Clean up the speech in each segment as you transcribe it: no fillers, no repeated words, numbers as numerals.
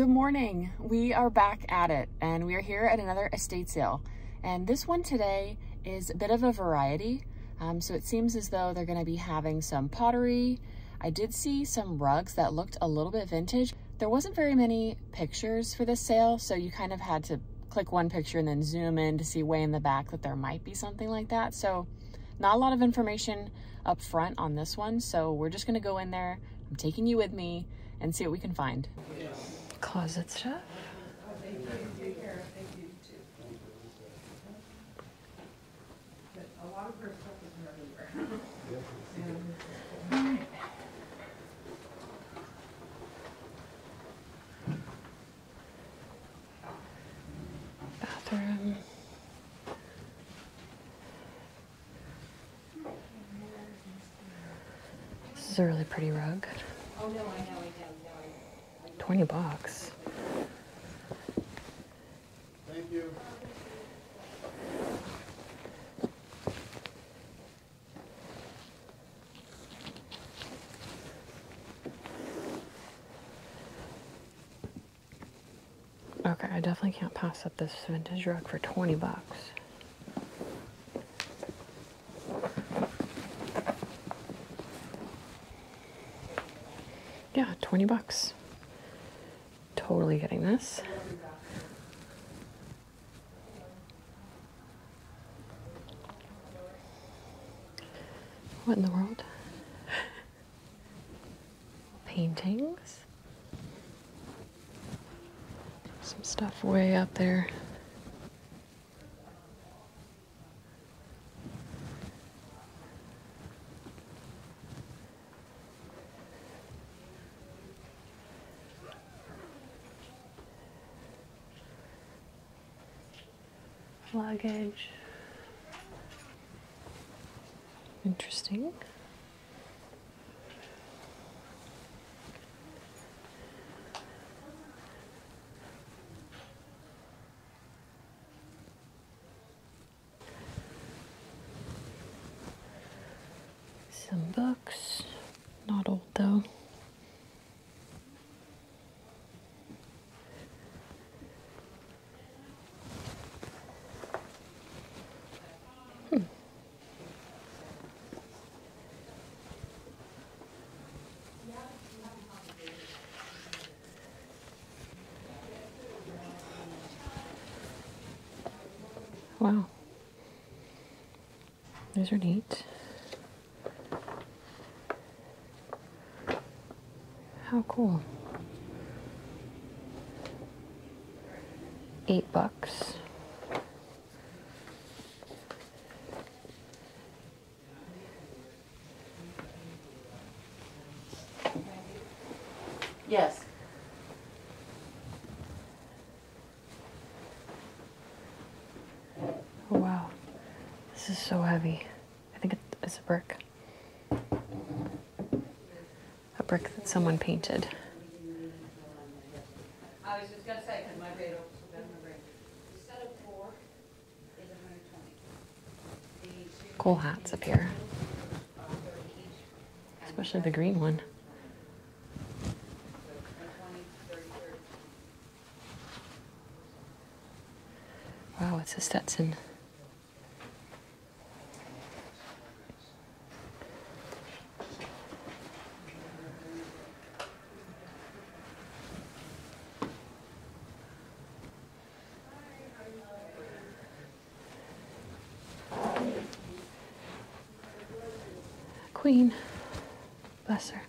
Good morning. We are back at it, and we are here at another estate sale. And this one today is a bit of a variety. So it seems as though they're going to be having some pottery. I did see some rugs that looked a little bit vintage. There wasn't very many pictures for this sale, so you kind of had to click one picture and then zoom in to see way in the back that there might be something like that. So not a lot of information up front on this one. So we're just going to go in there. I'm taking you with me and see what we can find. Closet stuff. Bathroom. This is a really pretty rug. Oh no, I know. 20 bucks. Thank you. Okay, I definitely can't pass up this vintage rug for 20 bucks. Yeah, 20 bucks. Totally getting this. What in the world? Paintings. Some stuff way up there. Luggage. Interesting. Some books. Not old though. Wow. These are neat. How cool. 8 bucks. Yes. Oh, wow. This is so heavy. I think it's a brick. A brick that someone painted. I was just gonna say, because my rate will set of 4 is 120. Cool hats up here. Especially the green one. Wow, it's a Stetson. Queen. Bless her.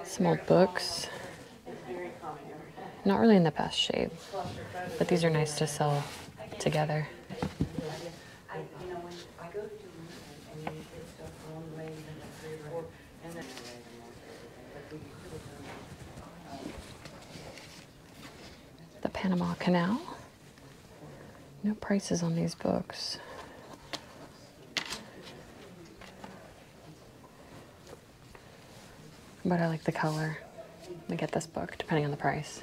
Some old books. Not really in the best shape, but these are nice to sell together. The Panama Canal. No prices on these books. but I like the color. I get this book, depending on the price.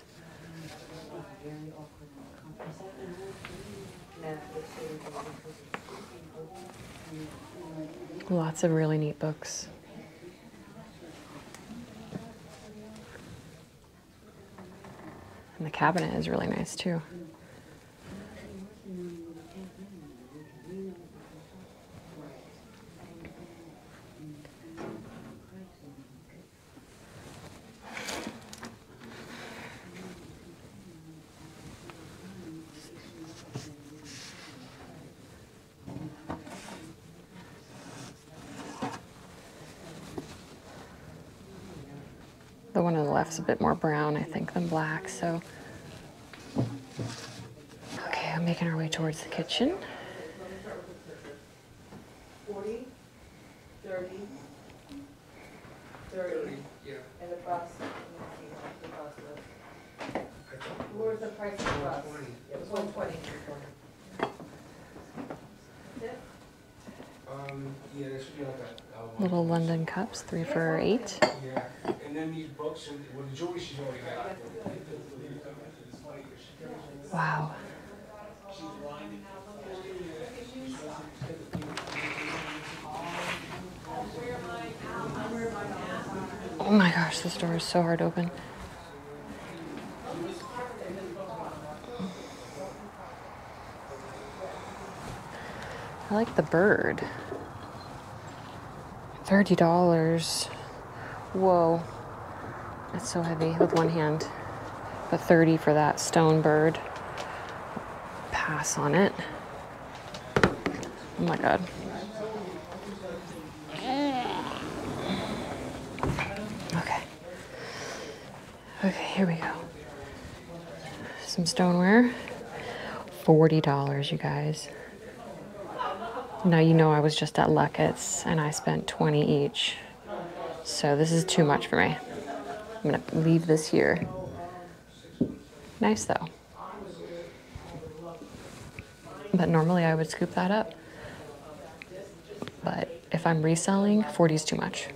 Lots of really neat books. And the cabinet is really nice too. The one on the left's a bit more brown, I think, than black, so. Okay, I'm making our way towards the kitchen. 40, 30, 30, yeah. And the bus, the bus was. What was the price of the bus? It was 120. Yeah, there should be like a Little London cups, 3 for $8. Yeah, and then these books, and well, the jewelry she's already got. Wow. Oh my gosh, this door is so hard to open. I like the bird. $30. Whoa. It's so heavy with one hand. But $30 for that stone bird. Pass on it. Oh my god. Okay. Okay, here we go. Some stoneware. $40, you guys. Now you know I was just at Luckett's and I spent $20 each. So this is too much for me. I'm gonna leave this here. Nice though. But normally I would scoop that up. But if I'm reselling, 40 is too much.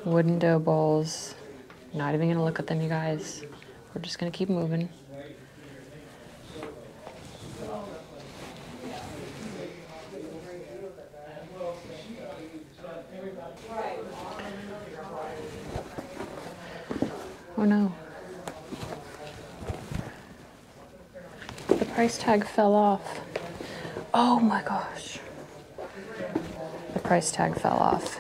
Wooden dough bowls. Not even gonna look at them, you guys. We're just gonna keep moving. Oh no. The price tag fell off. Oh my gosh. The price tag fell off.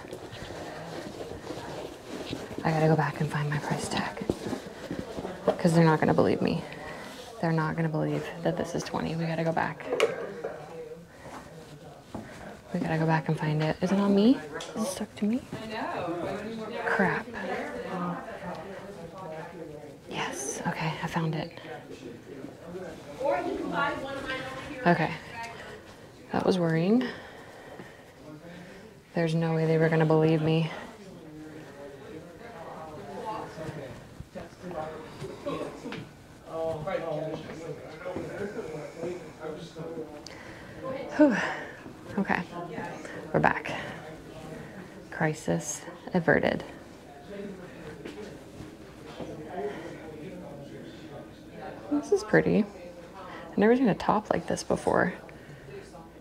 I gotta go back and find my price tag. Because they're not gonna believe me. They're not gonna believe that this is 20. We gotta go back. We gotta go back and find it. Is it on me? Is it stuck to me? Crap. Yes, okay, I found it. Okay, that was worrying. There's no way they were gonna believe me. Whew. Okay, we're back. Crisis averted. This is pretty. I've never seen a top like this before.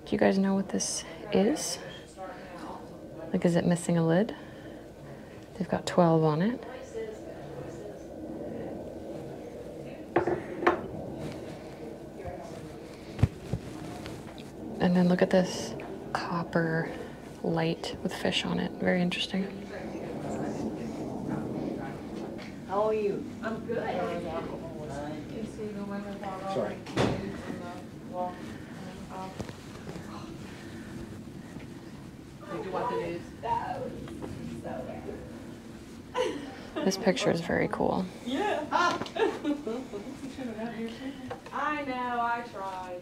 Do you guys know what this is? Like, is it missing a lid? They've got 12 on it. And then look at this copper light with fish on it. Very interesting. How are you? I'm good. Sorry. Did you want the news? This picture is very cool. Yeah. I know, I tried.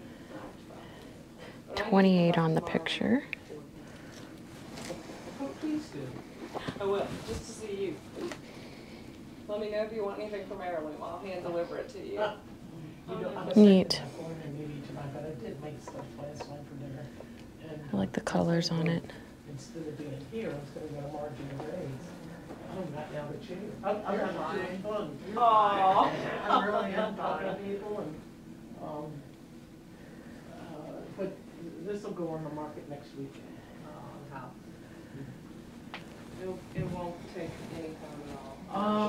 28 on the picture. Oh, please do. I will, just to see you. Let me know if you want anything from Maryland. I'll hand deliver it to you. Neat. I like the colors on it. Instead of being here, instead of a margin of raise, I'm not down the chair. I'm not doing fun. Aw. I really am talking to people and, but this will go on the market next week. How? It won't take any time at all.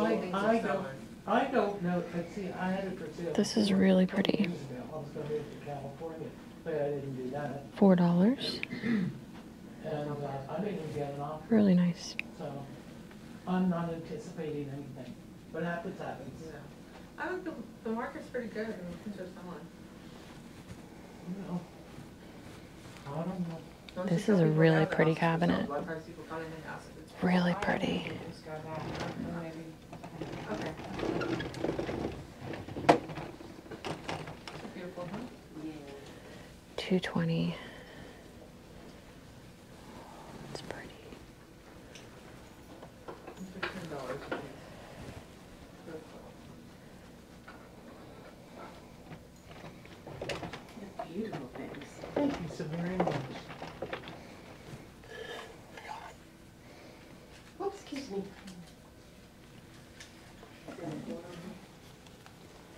I don't know, see, I had it for sale. This is really pretty. I was gonna move to California, but I didn't do that. $4. And I didn't even get an offer, Really nice. so I'm not anticipating anything. What happens, happens. Yeah. I think the market's pretty good, and things are selling. You know, I don't know. Don't This you is tell a people really have the pretty house for sale, cabinet. a lot of times people come in the house if it's Really for sale. pretty. Just go back and maybe. Okay. It's beautiful, huh? $220. It's pretty. $15. Beautiful things. Thank you so very much. Whoops, excuse me.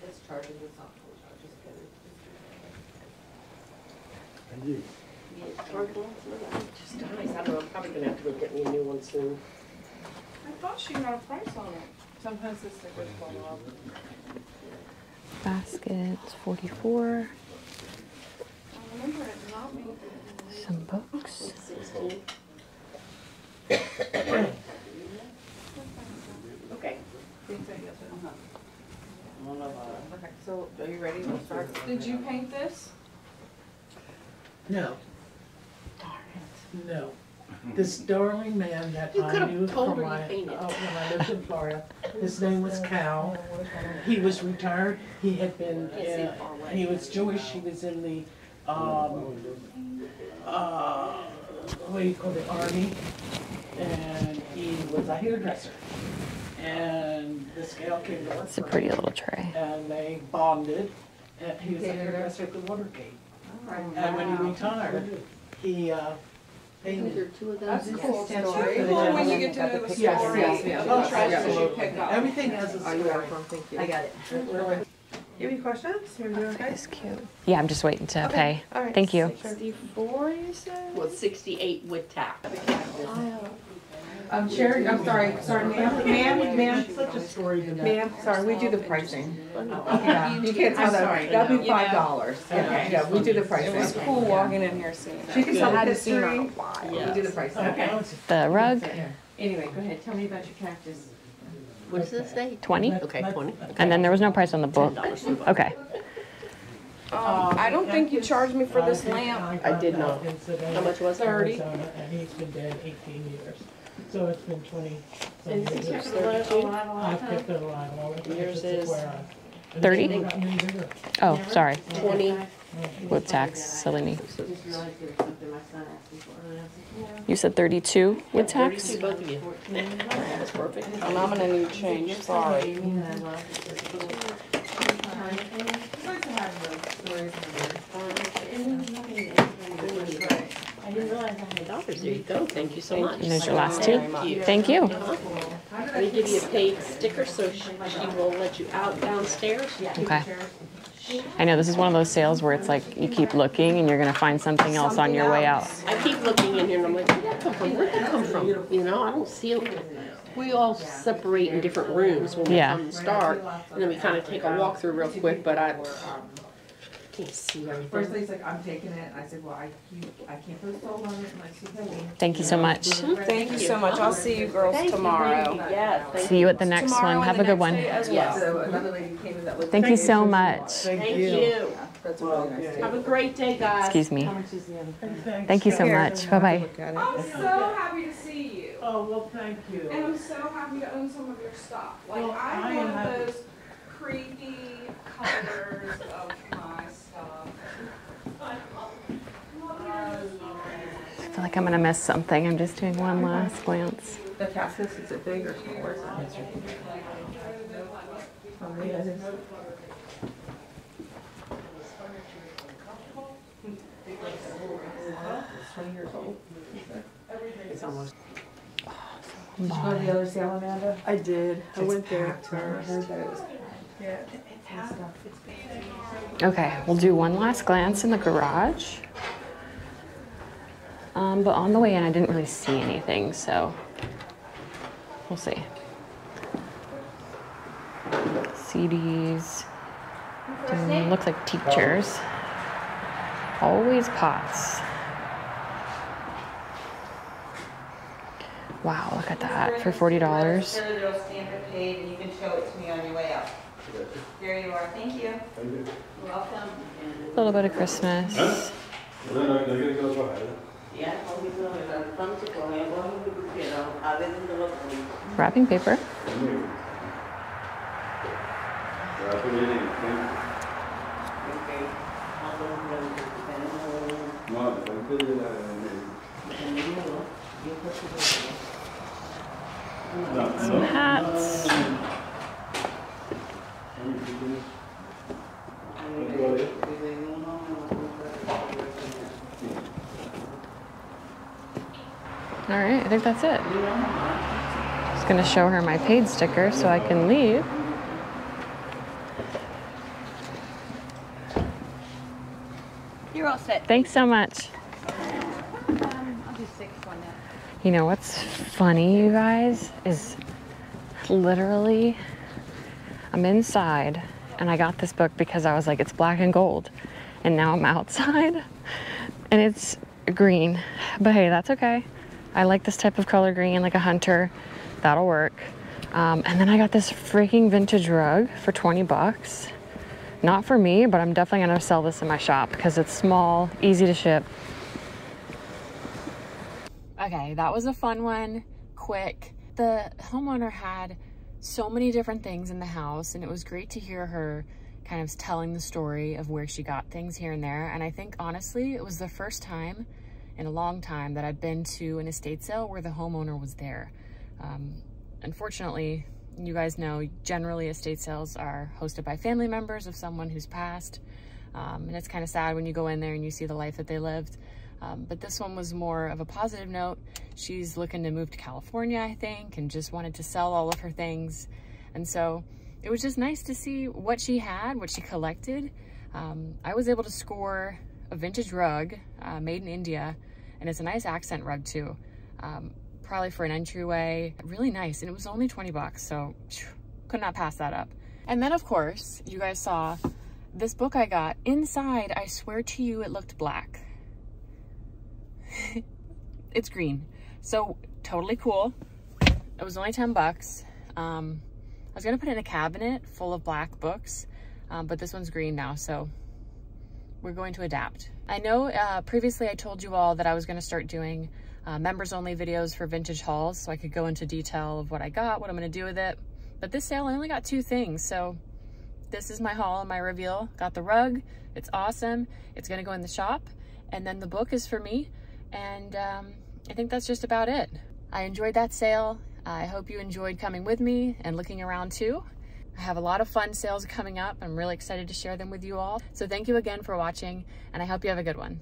It's charging, it's not full charge, just kidding. Just nice. I don't know, I'm probably gonna have to go get me a new one soon. I thought she had a price on it. Sometimes the stickers fall off. Baskets, $44. I remember it not being. Some books. 16. Okay. Okay, so are you ready? We'll start. Did you paint this? No, Darn it. no. This darling man that You I could've knew told from her you my, painted. when I lived in Florida, his name was Cal. He was retired, he had been, Can't see it far away. he was Jewish, he was in the, what do you call it, Army, and he was a hairdresser. And this gal came to work It's a for pretty him, little tray. and they bonded, and he was a hairdresser at the Watergate. And when he retired, he, painted. Two of That's those. a cool Yes, story. yes, Cool when you yes. get to know the Yes, story. yes. The Oh, treasures you absolutely. pick up. Everything has a Oh, you're story. welcome, thank you. I got it. You have any questions? You're doing okay? It's cute. Yeah, I'm just waiting to Okay, pay. all right. Thank you. 64, you said? Well, 68 with tax. Sherry, I'm sorry, ma'am, Such a story to that. ma'am, sorry, we do the pricing. Oh, Yeah, you can't tell I'm that, sorry, that'd be no. $5. Okay. Yeah, we do the It pricing. was cool walking in here seeing that. She can tell the Hadn't seen her in a history, while. we do the pricing. Okay. The rug, Anyway, go ahead, tell me about your cactus. What does this say? 20. Okay, 20. And then there was no price on the book. $10. Okay. I don't think you charged me for this lamp. I did not. How much was it? 30. And he's been dead 18 years. So it's been 20 some And years. kept it alive I've kept it alive all the time. Yours It's is where I- 30? It's gotten any bigger. Oh, sorry. 20. With tax, silly me. Just realized there was something my son asked me for. You said 32 with tax? 32, both of you. That's perfect. And I'm gonna need change, sorry. I didn't realize I had daughters. There you go. Thank you so much. And there's your last two. Thank you. Thank you. Let me give you a paid sticker so she will let you out downstairs. Okay. I know this is one of those sales where it's like you keep looking and you're going to find something else on your way out. I keep looking in here and I'm like, where'd that come from? Where'd that come from? You know, I don't see it. We all separate in different rooms when we Yeah. come and start, and then we kind of take a walk through real quick, but I can't see First everything. lady's like, I'm taking it, I said, well, I can't put a sold on it unless you pay me. Thank you so much. Thank you so much, I'll see you girls Thank you, tomorrow. thank you. Yes, thank See you at the next Tomorrow one. and Have a the good one. next day as well. Yes. So another lady came in that was. Thank you so much. Thank Thank you. you. That's really nice. Have a great day, guys. Excuse me. How much is the other thing? Thank you so much. Bye-bye. Look at it. I'm so happy to see you. Oh, well, thank And you. I'm so happy to own some of your stuff. Like, Well, I I'm am one happy. of those creepy colors of my stuff. I feel like I'm going to miss something. I'm just doing one last glance. The cactus, is it big or small? Where's it? Oh, yeah, it is. 20 years old. It's almost. Did you go to the other sale, Amanda? I did. I went there I first. heard that it was. Yeah. Okay, we'll do one last glance in the garage. But on the way in, I didn't really see anything, so we'll see. CDs. Looks like teachers. Always pots. Wow, look at that for $40. They'll stamp it paid, and you can show it to me on your way out. There you are. Thank you. You're welcome. A little bit of Christmas. Wrapping paper. Some hats. All right, I think that's it. Just gonna show her my paid sticker so I can leave. You're all set. Thanks so much. I'll do 6 on that. You know what's funny, you guys, is literally I'm inside and I got this book because I was like, it's black and gold. And now I'm outside and it's green. But hey, that's okay. I like this type of color green, like a hunter. That'll work. And then I got this freaking vintage rug for 20 bucks. Not for me, but I'm definitely gonna sell this in my shop because it's small, easy to ship. Okay, that was a fun one, quick. The homeowner had so many different things in the house, and it was great to hear her kind of telling the story of where she got things here and there. And I think honestly, it was the first time in a long time that I've been to an estate sale where the homeowner was there. Unfortunately, you guys know, generally estate sales are hosted by family members of someone who's passed. And it's kind of sad when you go in there and you see the life that they lived. But this one was more of a positive note. She's looking to move to California, I think, and just wanted to sell all of her things. And so it was just nice to see what she had, what she collected. I was able to score a vintage rug made in India, and it's a nice accent rug too. Probably for an entryway, really nice. And it was only 20 bucks, so could not pass that up. And then of course, you guys saw this book I got. Inside, I swear to you, it looked black. It's green, so totally cool. It was only 10 bucks. I was gonna put it in a cabinet full of black books, but this one's green now, so we're going to adapt. I know previously I told you all that I was gonna start doing members only videos for vintage hauls, so I could go into detail of what I got, what I'm gonna do with it. But this sale, I only got 2 things, so this is my haul and my reveal. Got the rug, it's awesome. It's gonna go in the shop, and then the book is for me. And I think that's just about it. I enjoyed that sale. I hope you enjoyed coming with me and looking around too. I have a lot of fun sales coming up. I'm really excited to share them with you all. So thank you again for watching, and I hope you have a good one.